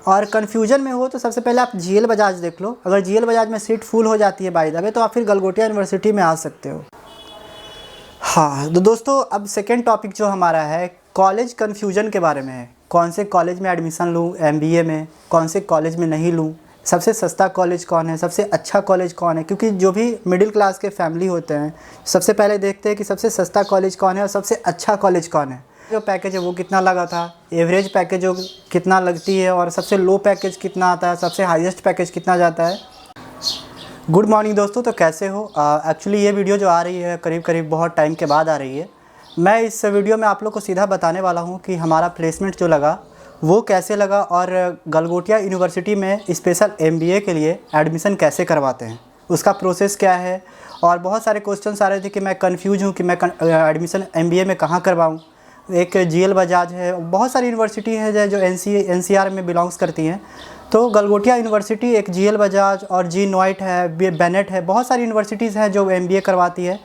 और कन्फ्यूजन में हो तो सबसे पहले आप जीएल बजाज देख लो। अगर जीएल बजाज में सीट फुल हो जाती है बाय द वे, तो आप फिर गलगोटिया यूनिवर्सिटी में आ सकते हो। हाँ तो दोस्तों, अब सेकेंड टॉपिक जो हमारा है कॉलेज कन्फ्यूजन के बारे में है। कौन से कॉलेज में एडमिशन लूँ एमबीए में, कौन से कॉलेज में नहीं लूँ, सबसे सस्ता कॉलेज कौन है, सबसे अच्छा कॉलेज कौन है। क्योंकि जो भी मिडिल क्लास के फैमिली होते हैं सबसे पहले देखते हैं कि सबसे सस्ता कॉलेज कौन है और सबसे अच्छा कॉलेज कौन है। जो पैकेज है वो कितना लगा था, एवरेज पैकेज जो कितना लगती है, और सबसे लो पैकेज कितना आता है, सबसे हाईएस्ट पैकेज कितना जाता है। गुड मॉर्निंग दोस्तों, तो कैसे हो। एक्चुअली ये वीडियो जो आ रही है करीब करीब बहुत टाइम के बाद आ रही है। मैं इस वीडियो में आप लोग को सीधा बताने वाला हूँ कि हमारा प्लेसमेंट जो लगा वो कैसे लगा, और गलगोटिया यूनिवर्सिटी में स्पेशल एमबीए के लिए एडमिशन कैसे करवाते हैं, उसका प्रोसेस क्या है। और बहुत सारे क्वेश्चंस आ रहे थे कि मैं कंफ्यूज हूँ कि मैं एडमिशन एमबीए में कहाँ करवाऊँ। एक जीएल बजाज है, बहुत सारी यूनिवर्सिटी है जो एनसीआर में बिलोंग्स करती हैं। तो गलगोटिया यूनिवर्सिटी एक जीएल बजाज और जी नॉइट है, बेनेट है, बहुत सारी यूनिवर्सिटीज़ हैं जो एमबीए करवाती है।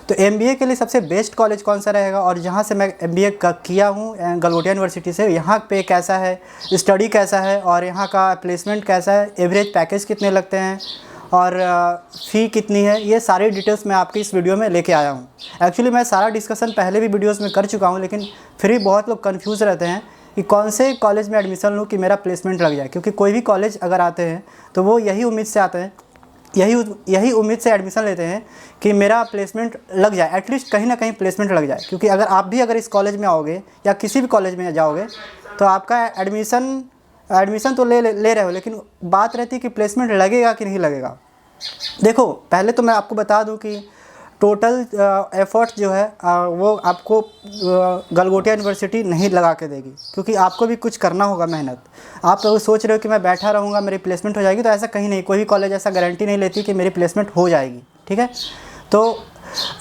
तो एमबीए के लिए सबसे बेस्ट कॉलेज कौन सा रहेगा, और जहाँ से मैं एमबीए किया हूँ गलगोटिया यूनिवर्सिटी से, यहाँ पे कैसा है, स्टडी कैसा है, और यहाँ का प्लेसमेंट कैसा है, एवरेज पैकेज कितने लगते हैं, और फ़ी कितनी है, ये सारी डिटेल्स मैं आपकी इस वीडियो में लेके आया हूँ। एक्चुअली मैं सारा डिस्कशन पहले भी वीडियोस में कर चुका हूँ, लेकिन फिर भी बहुत लोग कंफ्यूज रहते हैं कि कौन से कॉलेज में एडमिशन लूँ कि मेरा प्लेसमेंट लग जाए। क्योंकि कोई भी कॉलेज अगर आते हैं तो वो यही उम्मीद से आते हैं, यही उम्मीद से एडमिशन लेते हैं कि मेरा प्लेसमेंट लग जाए, एटलीस्ट कहीं ना कहीं प्लेसमेंट लग जाए। क्योंकि अगर आप भी अगर इस कॉलेज में आओगे या किसी भी कॉलेज में जाओगे तो आपका एडमिशन तो ले रहे हो, लेकिन बात रहती है कि प्लेसमेंट लगेगा कि नहीं लगेगा। देखो, पहले तो मैं आपको बता दूं कि टोटल एफर्ट जो है वो आपको गलगोटिया यूनिवर्सिटी नहीं लगा के देगी, क्योंकि आपको भी कुछ करना होगा मेहनत। आप लोग सोच रहे हो कि मैं बैठा रहूँगा मेरी प्लेसमेंट हो जाएगी, तो ऐसा कहीं नहीं। कोई भी कॉलेज ऐसा गारंटी नहीं लेती कि मेरी प्लेसमेंट हो जाएगी, ठीक है। तो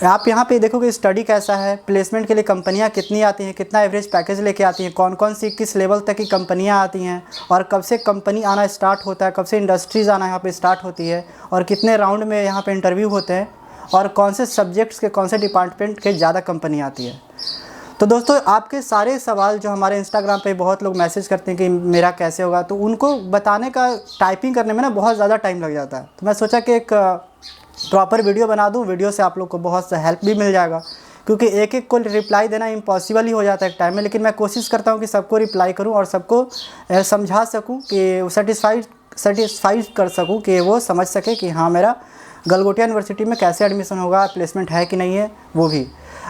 आप यहाँ पे देखोगे स्टडी कैसा है, प्लेसमेंट के लिए कंपनियाँ कितनी आती हैं, कितना एवरेज पैकेज लेके आती हैं, कौन कौन सी किस लेवल तक की कंपनियाँ आती हैं, और कब से कंपनी आना स्टार्ट होता है, कब से इंडस्ट्रीज़ आना यहाँ पे स्टार्ट होती है, और कितने राउंड में यहाँ पे इंटरव्यू होते हैं, और कौन से सब्जेक्ट्स के कौन से डिपार्टमेंट के ज़्यादा कंपनी आती है। तो दोस्तों, आपके सारे सवाल जो हमारे इंस्टाग्राम पे बहुत लोग मैसेज करते हैं कि मेरा कैसे होगा, तो उनको बताने का टाइपिंग करने में ना बहुत ज़्यादा टाइम लग जाता है। तो मैं सोचा कि एक प्रॉपर वीडियो बना दूं, वीडियो से आप लोग को बहुत सा हेल्प भी मिल जाएगा। क्योंकि एक एक को रिप्लाई देना इम्पॉसिबल ही हो जाता है एक टाइम में, लेकिन मैं कोशिश करता हूं कि सबको रिप्लाई करूं और सबको समझा सकूं कि सेटिस्फाइड कर सकूं, कि वो समझ सके कि हाँ मेरा गलगोटिया यूनिवर्सिटी में कैसे एडमिशन होगा, प्लेसमेंट है कि नहीं है वो भी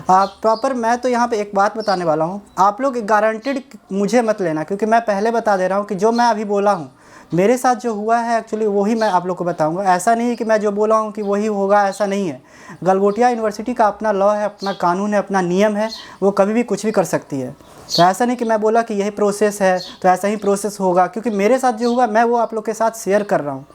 प्रॉपर। मैं तो यहाँ पे एक बात बताने वाला हूँ, आप लोग गारंटेड मुझे मत लेना, क्योंकि मैं पहले बता दे रहा हूँ कि जो मैं अभी बोला हूँ मेरे साथ जो हुआ है एक्चुअली वही मैं आप लोग को बताऊंगा। ऐसा नहीं है कि मैं जो बोला हूँ कि वही होगा, ऐसा नहीं है। गलगोटिया यूनिवर्सिटी का अपना लॉ है, अपना कानून है, अपना नियम है, वो कभी भी कुछ भी कर सकती है। तो ऐसा नहीं कि मैं बोला कि यही प्रोसेस है तो ऐसा ही प्रोसेस होगा, क्योंकि मेरे साथ जो हुआ मैं वो आप लोग के साथ शेयर कर रहा हूँ।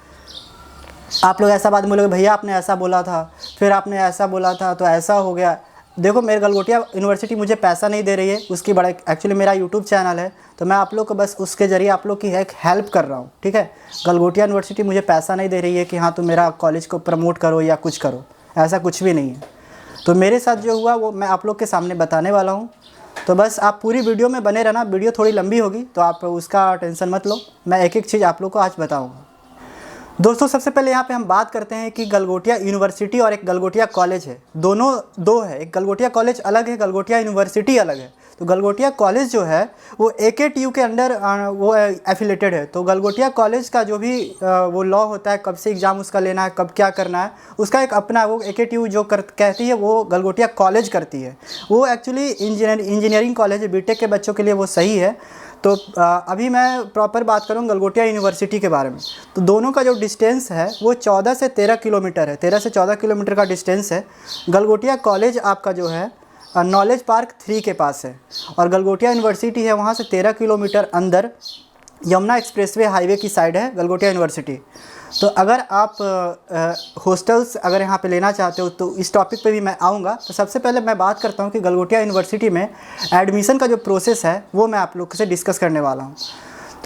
आप लोग ऐसा बात बोलोगे भैया आपने ऐसा बोला था, फिर आपने ऐसा बोला था तो ऐसा हो गया। देखो, मेरे गलगोटिया यूनिवर्सिटी मुझे पैसा नहीं दे रही है, उसकी बड़ा एक्चुअली मेरा यूट्यूब चैनल है, तो मैं आप लोग को बस उसके ज़रिए आप लोग की एक हेल्प कर रहा हूँ, ठीक है। गलगोटिया यूनिवर्सिटी मुझे पैसा नहीं दे रही है कि हाँ तुम मेरा कॉलेज को प्रमोट करो या कुछ करो, ऐसा कुछ भी नहीं है। तो मेरे साथ जो हुआ वो मैं आप लोग के सामने बताने वाला हूँ। तो बस आप पूरी वीडियो में बने रहना। वीडियो थोड़ी लंबी होगी तो आप उसका टेंशन मत लो, मैं एक एक चीज़ आप लोग को आज बताऊँगा। दोस्तों, सबसे पहले यहाँ पे हम बात करते हैं कि गलगोटिया यूनिवर्सिटी और एक गलगोटिया कॉलेज है, दोनों दो है। एक गलगोटिया कॉलेज अलग है, गलगोटिया यूनिवर्सिटी अलग है। तो गलगोटिया कॉलेज जो है वो AKTU के अंडर वो एफिलेटेड है। तो गलगोटिया कॉलेज का जो भी वो लॉ होता है, कब से एग्ज़ाम उसका लेना है, कब क्या करना है, उसका एक अपना वो AKTU जो कहती है वो गलगोटिया कॉलेज करती है। वो एक्चुअली इंजीनियरिंग कॉलेज है, बीटेक के बच्चों के लिए वो सही है। तो अभी मैं प्रॉपर बात करूँ गलगोटिया यूनिवर्सिटी के बारे में। तो दोनों का जो डिस्टेंस है वो 14 से 13 किलोमीटर है, 13 से 14 किलोमीटर का डिस्टेंस है। गलगोटिया कॉलेज आपका जो है नॉलेज पार्क 3 के पास है, और गलगोटिया यूनिवर्सिटी है वहाँ से 13 किलोमीटर अंदर यमुना एक्सप्रेसवे हाईवे की साइड है गलगोटिया यूनिवर्सिटी। तो अगर आप हॉस्टल्स अगर यहाँ पे लेना चाहते हो तो इस टॉपिक पे भी मैं आऊँगा। तो सबसे पहले मैं बात करता हूँ कि गलगोटिया यूनिवर्सिटी में एडमिशन का जो प्रोसेस है वो मैं आप लोग से डिस्कस करने वाला हूँ।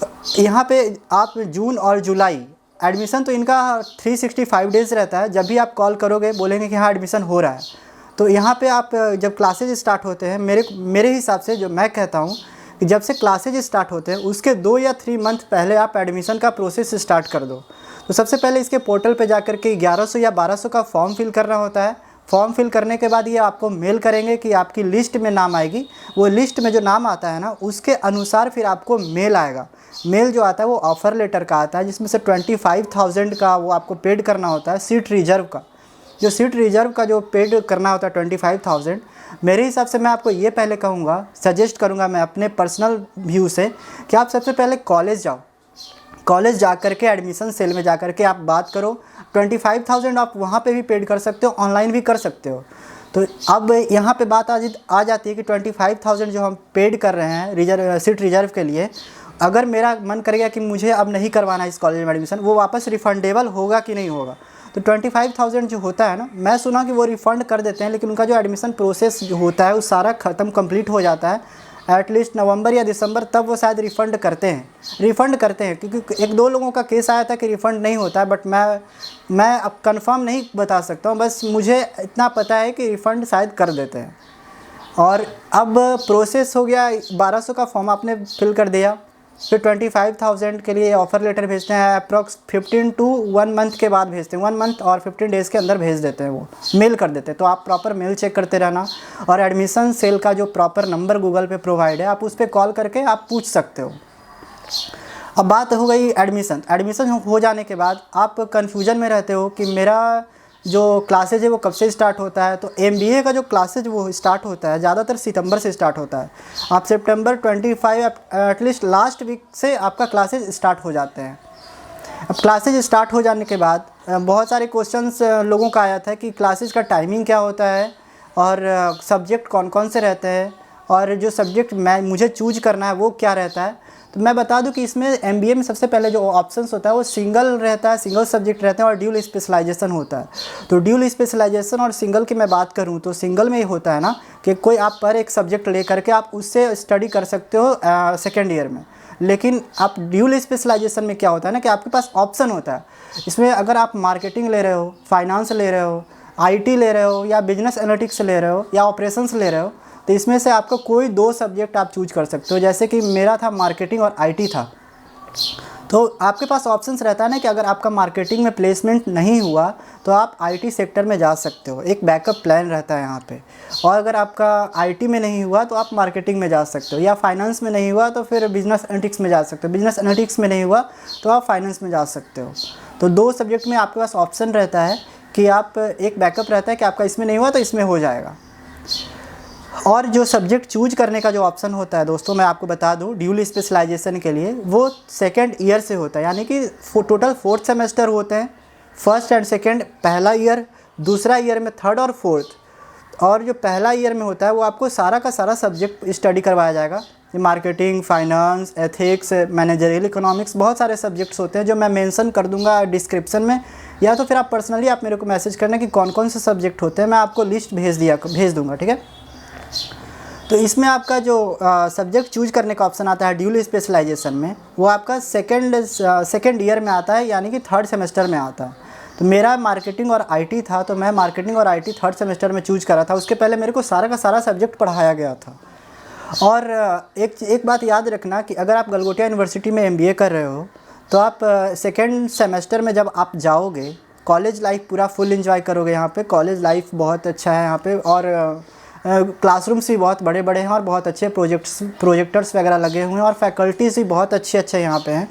तो यहाँ पे आप जून और जुलाई एडमिशन तो इनका 365 डेज़ रहता है। जब भी आप कॉल करोगे बोलेंगे कि हाँ एडमिशन हो रहा है। तो यहाँ पे आप जब क्लासेज स्टार्ट होते हैं मेरे हिसाब से जो मैं कहता हूँ कि जब से क्लासेज स्टार्ट होते हैं उसके 2 या 3 मंथ पहले आप एडमिशन का प्रोसेस स्टार्ट कर दो। तो सबसे पहले इसके पोर्टल पे जाकर के 1100 या 1200 का फॉर्म फिल करना होता है। फॉर्म फिल करने के बाद ये आपको मेल करेंगे कि आपकी लिस्ट में नाम आएगी। वो लिस्ट में जो नाम आता है ना, उसके अनुसार फिर आपको मेल आएगा। मेल जो आता है वो ऑफ़र लेटर का आता है, जिसमें से 25,000 का वो आपको पेड करना होता है सीट रिजर्व का। जो सीट रिजर्व का जो पेड करना होता है 25,000, मेरे हिसाब से मैं आपको ये पहले कहूँगा, सजेस्ट करूँगा मैं अपने पर्सनल व्यू से, कि आप सबसे पहले कॉलेज जाओ। कॉलेज जा कर के एडमिशन सेल में जा कर के आप बात करो। 25,000 आप वहाँ पे भी पेड कर सकते हो, ऑनलाइन भी कर सकते हो। तो अब यहाँ पे बात आ जाती है कि 25,000 जो हम पेड कर रहे हैं सीट रिजर्व के लिए, अगर मेरा मन करेगा कि मुझे अब नहीं करवाना इस कॉलेज में एडमिशन, वो वापस रिफ़ंडेबल होगा कि नहीं होगा। तो 25,000 जो होता है ना, मैं सुना कि वो रिफ़ंड कर देते हैं, लेकिन उनका जो एडमिशन प्रोसेस जो होता है वो सारा कंप्लीट हो जाता है एटलीस्ट नवंबर या दिसंबर, तब वो शायद रिफ़ंड करते हैं। क्योंकि 1-2 लोगों का केस आया था कि रिफ़ंड नहीं होता है, बट मैं अब कंफर्म नहीं बता सकता हूँ, बस मुझे इतना पता है कि रिफ़ंड शायद कर देते हैं। और अब प्रोसेस हो गया, 1200 का फॉर्म आपने फिल कर दिया, फिर 25,000 के लिए ऑफ़र लेटर भेजते हैं। अप्रॉक्स 15 to 1 मंथ के बाद भेजते हैं, 1 मंथ और 15 डेज़ के अंदर भेज देते हैं, वो मेल कर देते हैं। तो आप प्रॉपर मेल चेक करते रहना, और एडमिशन सेल का जो प्रॉपर नंबर गूगल पे प्रोवाइड है, आप उस पर कॉल करके आप पूछ सकते हो। अब बात हो गई एडमिशन हो जाने के बाद आप कन्फ्यूजन में रहते हो कि मेरा जो क्लासेज है वो कब से स्टार्ट होता है। तो MBA का जो क्लासेज वो स्टार्ट होता है ज़्यादातर सितंबर से स्टार्ट होता है। आप सितंबर 25 एटलीस्ट लास्ट वीक से आपका क्लासेज स्टार्ट हो जाते हैं। अब क्लासेज स्टार्ट हो जाने के बाद बहुत सारे क्वेश्चंस लोगों का आया था कि क्लासेज का टाइमिंग क्या होता है, और सब्जेक्ट कौन कौन से रहते हैं, और जो सब्जेक्ट मुझे चूज करना है वो क्या रहता है। तो मैं बता दूं कि इसमें MBA में सबसे पहले जो ऑप्शंस होता है वो सिंगल रहता है, सिंगल सब्जेक्ट रहते हैं, और ड्यूल स्पेशलाइजेशन होता है। तो ड्यूल स्पेशलाइजेशन और सिंगल की मैं बात करूं तो सिंगल में ये होता है ना कि कोई आप पर एक सब्जेक्ट ले करके आप उससे स्टडी कर सकते हो सेकेंड ईयर में। लेकिन आप ड्यूल स्पेशलाइजेशन में क्या होता है ना कि आपके पास ऑप्शन होता है। इसमें अगर आप मार्केटिंग ले रहे हो, फाइनेंस ले रहे हो, IT ले रहे हो, या बिजनेस एनालिटिक्स ले रहे हो, या ऑपरेशंस ले रहे हो, तो इसमें से आपको कोई 2 सब्जेक्ट आप चूज कर सकते हो। जैसे कि मेरा था मार्केटिंग और IT था। तो आपके पास ऑप्शंस रहता है ना कि अगर आपका मार्केटिंग में प्लेसमेंट नहीं हुआ तो आप IT सेक्टर में जा सकते हो, एक बैकअप प्लान रहता है यहाँ पे। और अगर आपका IT में नहीं हुआ तो आप मार्केटिंग में जा सकते हो, या फाइनेंस में नहीं हुआ तो फिर बिजनेस एनालिटिक्स में जा सकते हो, बिजनेस एनालिटिक्स में नहीं हुआ तो आप फाइनेंस में जा सकते हो। तो 2 सब्जेक्ट में आपके पास ऑप्शन रहता है कि आप एक बैकअप रहता है कि आपका इसमें नहीं हुआ तो इसमें हो जाएगा। और जो सब्जेक्ट चूज करने का जो ऑप्शन होता है दोस्तों, मैं आपको बता दूं ड्यूल स्पेशलाइजेशन के लिए, वो सेकेंड ईयर से होता है। यानी कि टोटल 4 सेमेस्टर होते हैं, फर्स्ट एंड सेकेंड, पहला ईयर, दूसरा ईयर में थर्ड और फोर्थ। और जो पहला ईयर में होता है वो आपको सारा का सारा सब्जेक्ट स्टडी करवाया जाएगा। Marketing, finance, ethics, managerial economics, बहुत सारे सब्जेक्ट्स होते हैं जो मैं मेंशन कर दूंगा डिस्क्रिप्शन में, या तो फिर आप पर्सनली आप मेरे को मैसेज करना कि कौन कौन से सब्जेक्ट होते हैं, मैं आपको लिस्ट भेज दूँगा, ठीक है। तो इसमें आपका जो सब्जेक्ट चूज करने का ऑप्शन आता है ड्यूल स्पेशलाइजेशन में, वो आपका सेकेंड ईयर में आता है, यानी कि थर्ड सेमेस्टर में आता है। तो मेरा मार्केटिंग और IT था, तो मैं मार्केटिंग और IT थर्ड सेमेस्टर में चूज करा था। उसके पहले मेरे को सारा का सारा सब्जेक्ट पढ़ाया गया था। और एक बात याद रखना कि अगर आप गलगोटिया यूनिवर्सिटी में MBA कर रहे हो तो आप सेकेंड सेमेस्टर में जब आप जाओगे, कॉलेज लाइफ पूरा फुल एंजॉय करोगे। यहाँ पे कॉलेज लाइफ बहुत अच्छा है यहाँ पे, और क्लासरूम्स भी बहुत बड़े बड़े हैं, और बहुत अच्छे प्रोजेक्टर्स वगैरह लगे हुए हैं, और फैकल्टीज़ भी बहुत अच्छे यहाँ पे हैं।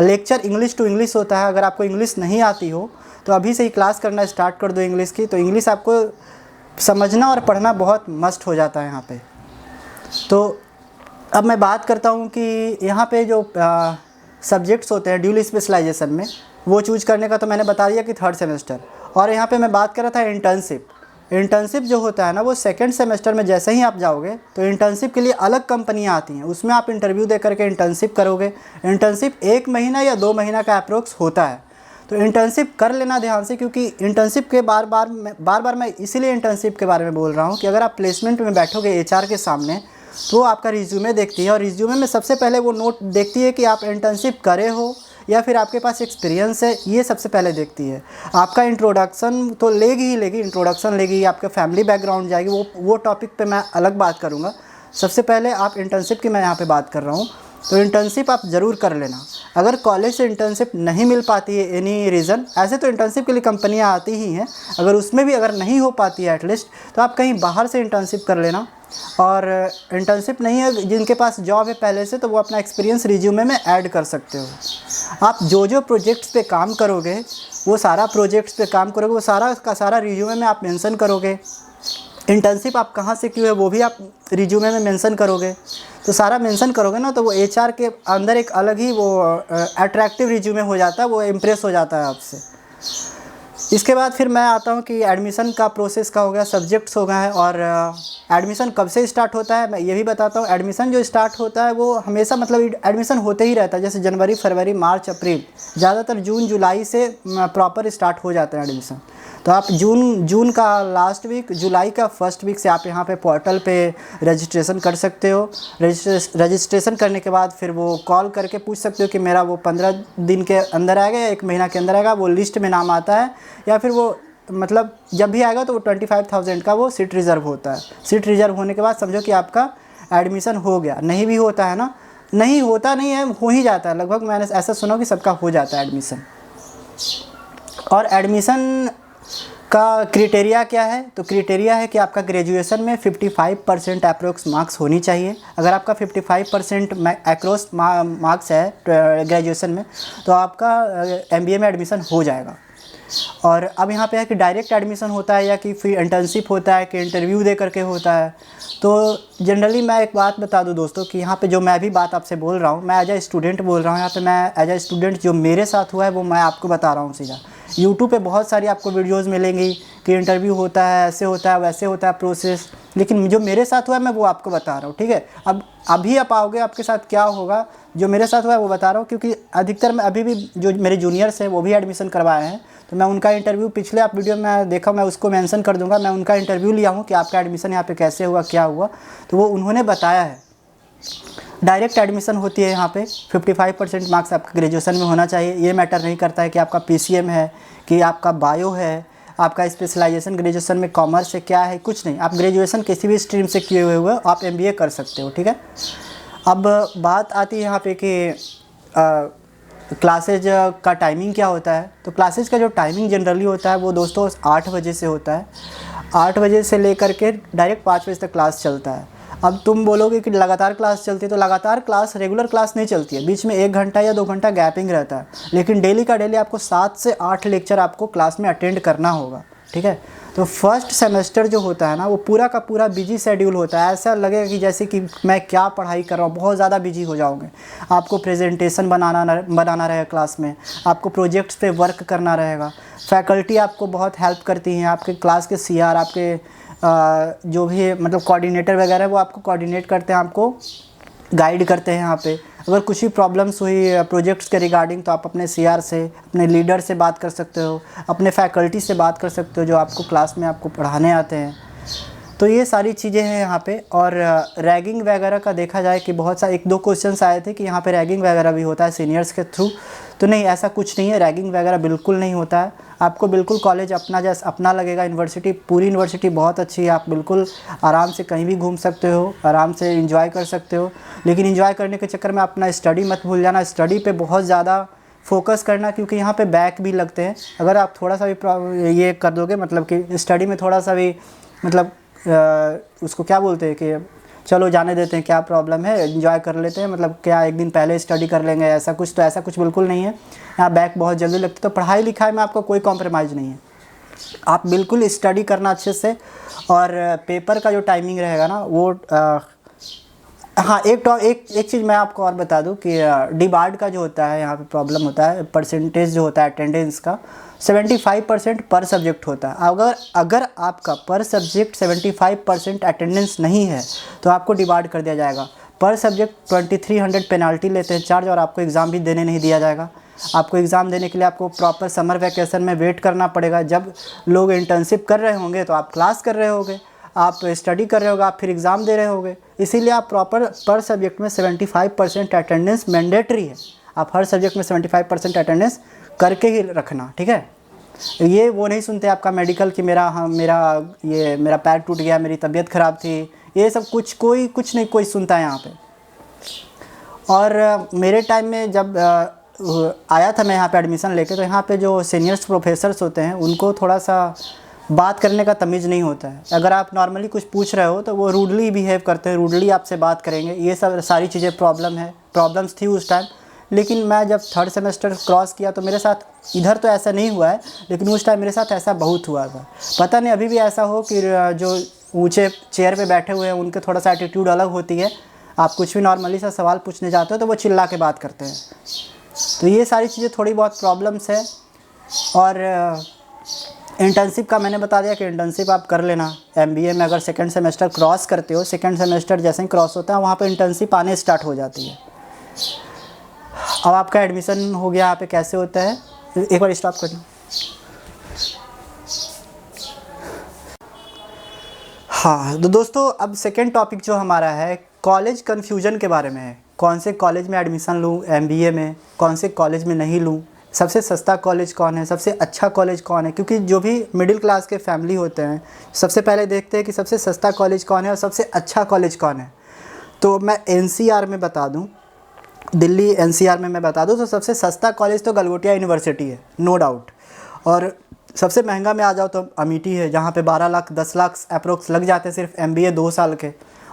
लेक्चर इंग्लिश टू इंग्लिश होता है। अगर आपको इंग्लिश नहीं आती हो तो अभी से ही क्लास करना स्टार्ट कर दो इंग्लिश की, तो इंग्लिश आपको समझना और पढ़ना बहुत मस्ट हो जाता है यहाँ पे। तो अब मैं बात करता हूँ कि यहाँ पे जो सब्जेक्ट्स होते हैं ड्यूल स्पेशलाइजेशन में, वो चूज करने का तो मैंने बता दिया कि थर्ड सेमेस्टर। और यहाँ पे मैं बात कर रहा था इंटर्नशिप जो होता है ना, वो सेकंड सेमेस्टर में जैसे ही आप जाओगे तो इंटर्नशिप के लिए अलग कंपनियाँ आती हैं, उसमें आप इंटरव्यू दे करके इंटर्नशिप करोगे। इंटर्नशिप 1 महीना या 2 महीना का अप्रोक्स होता है। तो इंटर्नशिप कर लेना ध्यान से, क्योंकि इंटर्नशिप के बार बार मैं इसीलिए इंटर्नशिप के बारे में बोल रहा हूँ कि अगर आप प्लेसमेंट में बैठोगे HR के सामने, तो वो आपका रिज्यूमे देखती है, और रिज्यूमे में सबसे पहले वो नोट देखती है कि आप इंटर्नशिप करे हो या फिर आपके पास एक्सपीरियंस है, ये सबसे पहले देखती है। आपका इंट्रोडक्शन तो लेगी, इंट्रोडक्शन लेगी, आपका फैमिली बैकग्राउंड जाएगी, वो टॉपिक पे मैं अलग बात करूँगा। सबसे पहले आप इंटर्नशिप की मैं यहाँ पे बात कर रहा हूँ, तो इंटर्नशिप आप ज़रूर कर लेना। अगर कॉलेज से इंटर्नशिप नहीं मिल पाती है एनी रीज़न, ऐसे तो इंटर्नशिप के लिए कंपनियाँ आती ही हैं, अगर उसमें भी अगर नहीं हो पाती है एटलीस्ट, तो आप कहीं बाहर से इंटर्नशिप कर लेना। और इंटर्नशिप नहीं है जिनके पास जॉब है पहले से, तो वो अपना एक्सपीरियंस रिज्यूमे में ऐड कर सकते हो। आप जो जो प्रोजेक्ट्स पे काम करोगे, वो सारा प्रोजेक्ट्स पे काम करोगे, वो सारा का सारा रिज्यूमे में आप मेंशन करोगे। इंटर्नशिप आप कहाँ से किए हो वो भी आप रिज्यूमे में मेंशन करोगे। तो सारा मेंशन करोगे ना, तो वो एचआर के अंदर एक अलग ही वो अट्रैक्टिव रिज्यूमे हो जाता है, वो इम्प्रेस हो जाता है आपसे। इसके बाद फिर मैं आता हूँ कि एडमिशन का प्रोसेस का हो गया, सब्जेक्ट्स हो गए हैं, और एडमिशन कब से स्टार्ट होता है मैं ये भी बताता हूँ। एडमिशन जो स्टार्ट होता है वो हमेशा मतलब एडमिशन होते ही रहता है, जैसे जनवरी, फरवरी, मार्च, अप्रैल, ज़्यादातर जून, जुलाई से प्रॉपर स्टार्ट हो जाता है एडमिशन। तो आप जून का लास्ट वीक, जुलाई का फर्स्ट वीक से आप यहाँ पे पोर्टल पे रजिस्ट्रेशन कर सकते हो। रजिस्ट्रेशन करने के बाद फिर वो कॉल करके पूछ सकते हो कि मेरा वो 15 दिन के अंदर आएगा या 1 महीना के अंदर आएगा, वो लिस्ट में नाम आता है, या फिर वो मतलब जब भी आएगा तो वो 25,000 का वो सीट रिज़र्व होता है। सीट रिज़र्व होने के बाद समझो कि आपका एडमिशन हो गया। नहीं भी होता है ना, नहीं होता नहीं है, हो ही जाता है लगभग, मैंने ऐसा सुना कि सबका हो जाता है एडमिशन। और एडमिशन का क्राइटेरिया क्या है, तो क्राइटेरिया है कि आपका ग्रेजुएशन में 55% अप्रोक्स मार्क्स होनी चाहिए। अगर आपका 55% अक्रॉस मार्क्स है ग्रेजुएशन में, तो आपका एमबीए में एडमिशन हो जाएगा। और अब यहाँ पे है कि डायरेक्ट एडमिशन होता है या कि फिर इंटर्नशिप होता है कि इंटरव्यू दे करके होता है। तो जनरली मैं एक बात बता दूं दोस्तों कि यहाँ पे जो मैं भी बात आपसे बोल रहा हूँ, मैं एज ए स्टूडेंट बोल रहा हूँ। यहाँ पे मैं एज ए स्टूडेंट जो मेरे साथ हुआ है वो मैं आपको बता रहा हूँ सीधा। यूट्यूब पे बहुत सारी आपको वीडियोस मिलेंगी कि इंटरव्यू होता है, ऐसे होता है, वैसे होता है प्रोसेस, लेकिन जो मेरे साथ हुआ है मैं वो आपको बता रहा हूँ, ठीक है। अब अभी आप आओगे, आपके साथ क्या होगा, जो मेरे साथ हुआ है वो बता रहा हूँ, क्योंकि अधिकतर मैं अभी भी जो मेरे जूनियर्स हैं वो भी एडमिशन करवाए हैं, तो मैं उनका इंटरव्यू पिछले आप वीडियो में देखा, मैं उसको मेंशन कर दूंगा। मैं उनका इंटरव्यू लिया हूँ कि आपका एडमिशन यहाँ पे कैसे हुआ, क्या हुआ, तो वो उन्होंने बताया है। डायरेक्ट एडमिशन होती है यहाँ पे। 55% मार्क्स आपका ग्रेजुएशन में होना चाहिए। ये मैटर नहीं करता है कि आपका पीसीएम है, कि आपका बायो है, आपका स्पेशलाइजेशन ग्रेजुएशन में कॉमर्स है, क्या है, कुछ नहीं। आप ग्रेजुएशन किसी भी स्ट्रीम से किए हुए आप एमबीए कर सकते हो, ठीक है। अब बात आती है यहाँ पे कि क्लासेज का टाइमिंग क्या होता है। तो क्लासेज का जो टाइमिंग जनरली होता है वो दोस्तों 8 बजे से होता है। 8 बजे से लेकर के डायरेक्ट 5 बजे तक क्लास चलता है। अब तुम बोलोगे कि लगातार क्लास चलती है, तो लगातार क्लास, रेगुलर क्लास नहीं चलती है, बीच में 1 घंटा या 2 घंटा गैपिंग रहता है। लेकिन डेली का डेली आपको 7 से 8 लेक्चर आपको क्लास में अटेंड करना होगा, ठीक है। तो फर्स्ट सेमेस्टर जो होता है ना, वो पूरा का पूरा बिजी शेड्यूल होता है। ऐसा लगेगा कि जैसे कि मैं क्या पढ़ाई कर रहा हूँ, बहुत ज़्यादा बिजी हो जाओगे। आपको प्रेजेंटेशन बनाना रहेगा क्लास में, आपको प्रोजेक्ट्स पे वर्क करना रहेगा। फैकल्टी आपको बहुत हेल्प करती हैं, आपके क्लास के सीआर, आपके जो भी मतलब कोऑर्डिनेटर वगैरह, वो आपको कोऑर्डिनेट करते हैं, आपको गाइड करते हैं यहाँ पे। अगर कुछ भी प्रॉब्लम्स हुई प्रोजेक्ट्स के रिगार्डिंग, तो आप अपने सीआर से, अपने लीडर से बात कर सकते हो, अपने फैकल्टी से बात कर सकते हो जो आपको क्लास में आपको पढ़ाने आते हैं। तो ये सारी चीज़ें हैं यहाँ पे। और रैगिंग वगैरह का देखा जाए कि बहुत सारे 1-2 क्वेश्चंस आए थे कि यहाँ पे रैगिंग वगैरह भी होता है सीनियर्स के थ्रू, तो नहीं, ऐसा कुछ नहीं है, रैगिंग वगैरह बिल्कुल नहीं होता है। आपको बिल्कुल कॉलेज अपना जैसा अपना लगेगा। यूनिवर्सिटी, पूरी यूनिवर्सिटी बहुत अच्छी है, आप बिल्कुल आराम से कहीं भी घूम सकते हो, आराम से एंजॉय कर सकते हो। लेकिन एंजॉय करने के चक्कर में अपना स्टडी मत भूल जाना, स्टडी पे बहुत ज़्यादा फोकस करना, क्योंकि यहाँ पे बैक भी लगते हैं। अगर आप थोड़ा सा भी ये कर दोगे, मतलब कि स्टडी में थोड़ा सा भी मतलब उसको क्या बोलते हैं कि चलो जाने देते हैं, क्या प्रॉब्लम है, एंजॉय कर लेते हैं, मतलब क्या एक दिन पहले स्टडी कर लेंगे, ऐसा कुछ, तो ऐसा कुछ बिल्कुल नहीं है। यहाँ बैक बहुत जल्दी लगती है। तो पढ़ाई लिखाई में आपको कोई कॉम्प्रोमाइज़ नहीं है, आप बिल्कुल स्टडी करना अच्छे से। और पेपर का जो टाइमिंग रहेगा ना वो हाँ, एक चीज़ मैं आपको और बता दूं कि डिबार्ड का जो होता है यहाँ पे प्रॉब्लम होता है, परसेंटेज जो होता है अटेंडेंस का 75% पर सब्जेक्ट होता है। अगर आपका पर सब्जेक्ट 75% अटेंडेंस नहीं है तो आपको डिबार्ड कर दिया जाएगा। पर सब्जेक्ट 2300 पेनाल्टी लेते हैं चार्ज, और आपको एग्ज़ाम भी देने नहीं दिया जाएगा। आपको एग्ज़ाम देने के लिए आपको प्रॉपर समर वैकेशन में वेट करना पड़ेगा। जब लोग इंटर्नशिप कर रहे होंगे तो आप क्लास कर रहे होगे, आप स्टडी कर रहे होगे, आप फिर एग्ज़ाम दे रहे होगे। इसीलिए आप प्रॉपर पर सब्जेक्ट में 75% अटेंडेंस मैंडेटरी है। आप हर सब्जेक्ट में 75% अटेंडेंस करके ही रखना, ठीक है। ये वो नहीं सुनते आपका मेडिकल कि मेरा मेरा पैर टूट गया, मेरी तबीयत ख़राब थी, ये सब कुछ नहीं कोई सुनता है यहाँ पे। और मेरे टाइम में जब आया था मैं यहाँ पे एडमिशन लेके, तो यहाँ पे जो सीनियर्स प्रोफेसर्स होते हैं उनको थोड़ा सा बात करने का तमीज़ नहीं होता है। अगर आप नॉर्मली कुछ पूछ रहे हो तो वो रूडली बिहेव करते हैं, रूडली आपसे बात करेंगे। ये सब सारी चीज़ें प्रॉब्लम्स थी उस टाइम। लेकिन मैं जब 3rd सेमेस्टर क्रॉस किया तो मेरे साथ इधर तो ऐसा नहीं हुआ है, लेकिन उस टाइम मेरे साथ ऐसा बहुत हुआ था। पता नहीं अभी भी ऐसा हो कि जो ऊँचे चेयर पे बैठे हुए हैं उनके थोड़ा सा एटीट्यूड अलग होती है। आप कुछ भी नॉर्मली सा सवाल पूछने जाते हो तो वो चिल्ला के बात करते हैं। तो ये सारी चीज़ें थोड़ी बहुत प्रॉब्लम्स है। और इंटर्नशिप का मैंने बता दिया कि इंटर्नशिप आप कर लेना। MBA में अगर 2nd सेमेस्टर क्रॉस करते हो, 2nd सेमेस्टर जैसे ही क्रॉस होता है वहाँ पे इंटर्नशिप आने स्टार्ट हो जाती है। अब आपका एडमिशन हो गया, यहाँ पे कैसे होता है, एक बार स्टॉप करना। हाँ तो दोस्तों, अब सेकेंड टॉपिक जो हमारा है कॉलेज कन्फ्यूजन के बारे में है। कौन से कॉलेज में एडमिशन लूँ MBA में, कौन से कॉलेज में नहीं लूँ, सबसे सस्ता कॉलेज कौन है, सबसे अच्छा कॉलेज कौन है। क्योंकि जो भी मिडिल क्लास के फैमिली होते हैं सबसे पहले देखते हैं कि सबसे सस्ता कॉलेज कौन है और सबसे अच्छा कॉलेज कौन है। तो मैं NCR में बता दूं, दिल्ली NCR में मैं बता दूं तो सबसे सस्ता कॉलेज तो गलगोटिया यूनिवर्सिटी है, नो डाउट। और सबसे महंगा में आ जाओ तो अमेठी है, जहाँ पे 12 लाख 10 लाख अप्रोक्स लग जाते हैं सिर्फ MBA 2 साल के।